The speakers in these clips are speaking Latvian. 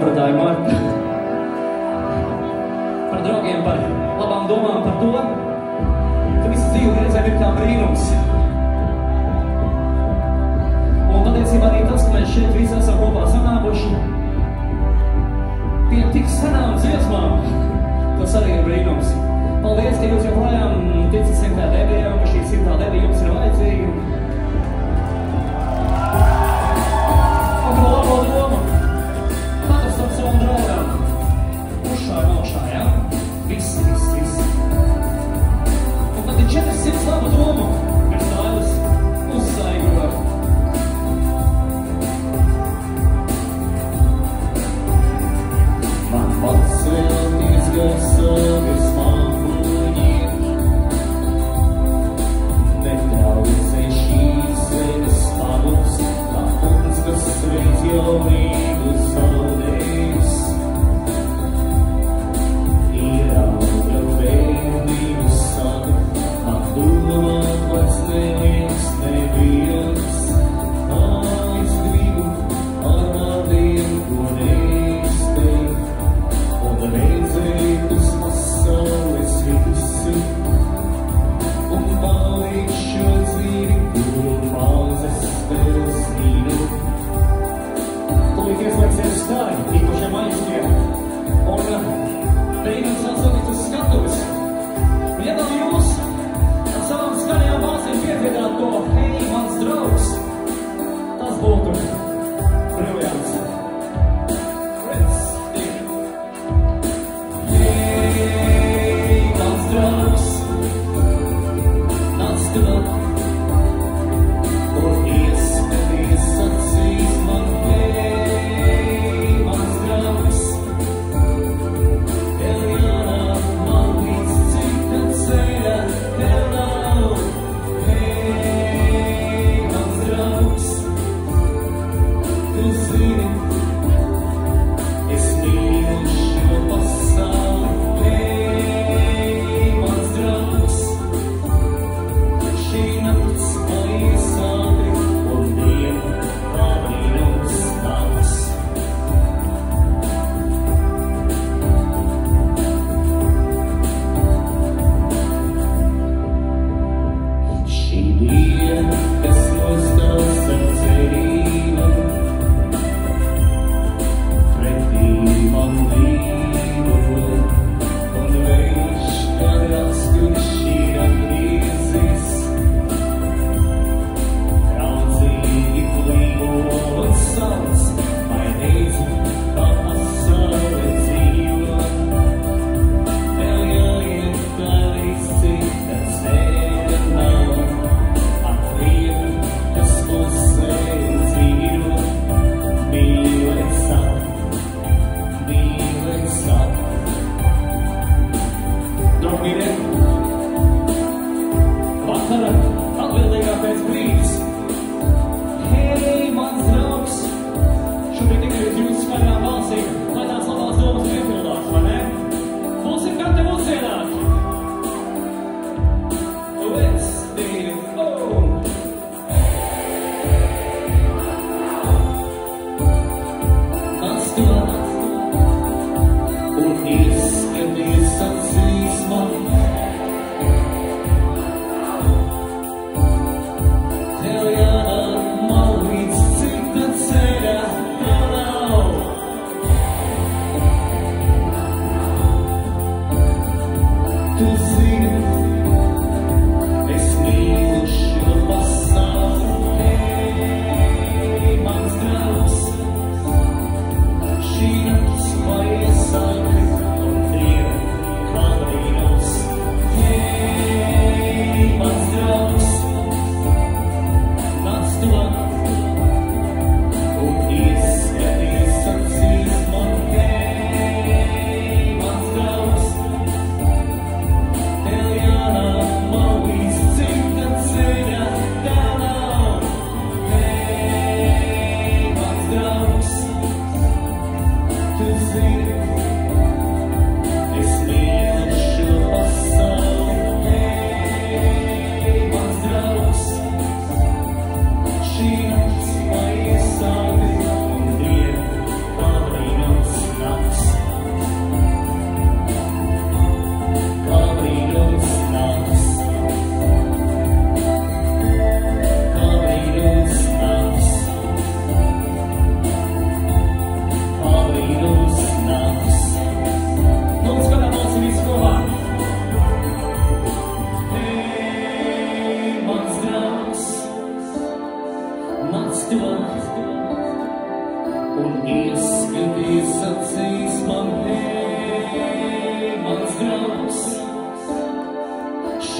sapratāji, Marta. Par draugiem, par labām domām, par to, ka visa dzīve reizēm ir kā brīnums. Un patiesībā arī tas, ka mēs šeit visi esam kopā sanākuši pie tik senām dziesmām, tas arī ir brīnums. Paldies, ka jūs joprojām ticat 100. debijā, un ka šī 100. debija jums ir vajadzīga. Un to labo domu katrs ar savam draugam uzšāja augšā, ja? Viss. Un tad ir 400 labu domu, kas tādas uzsaigo. Man pacelties garsogas man fuņi, netraucēši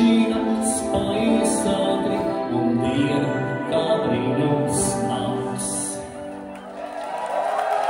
she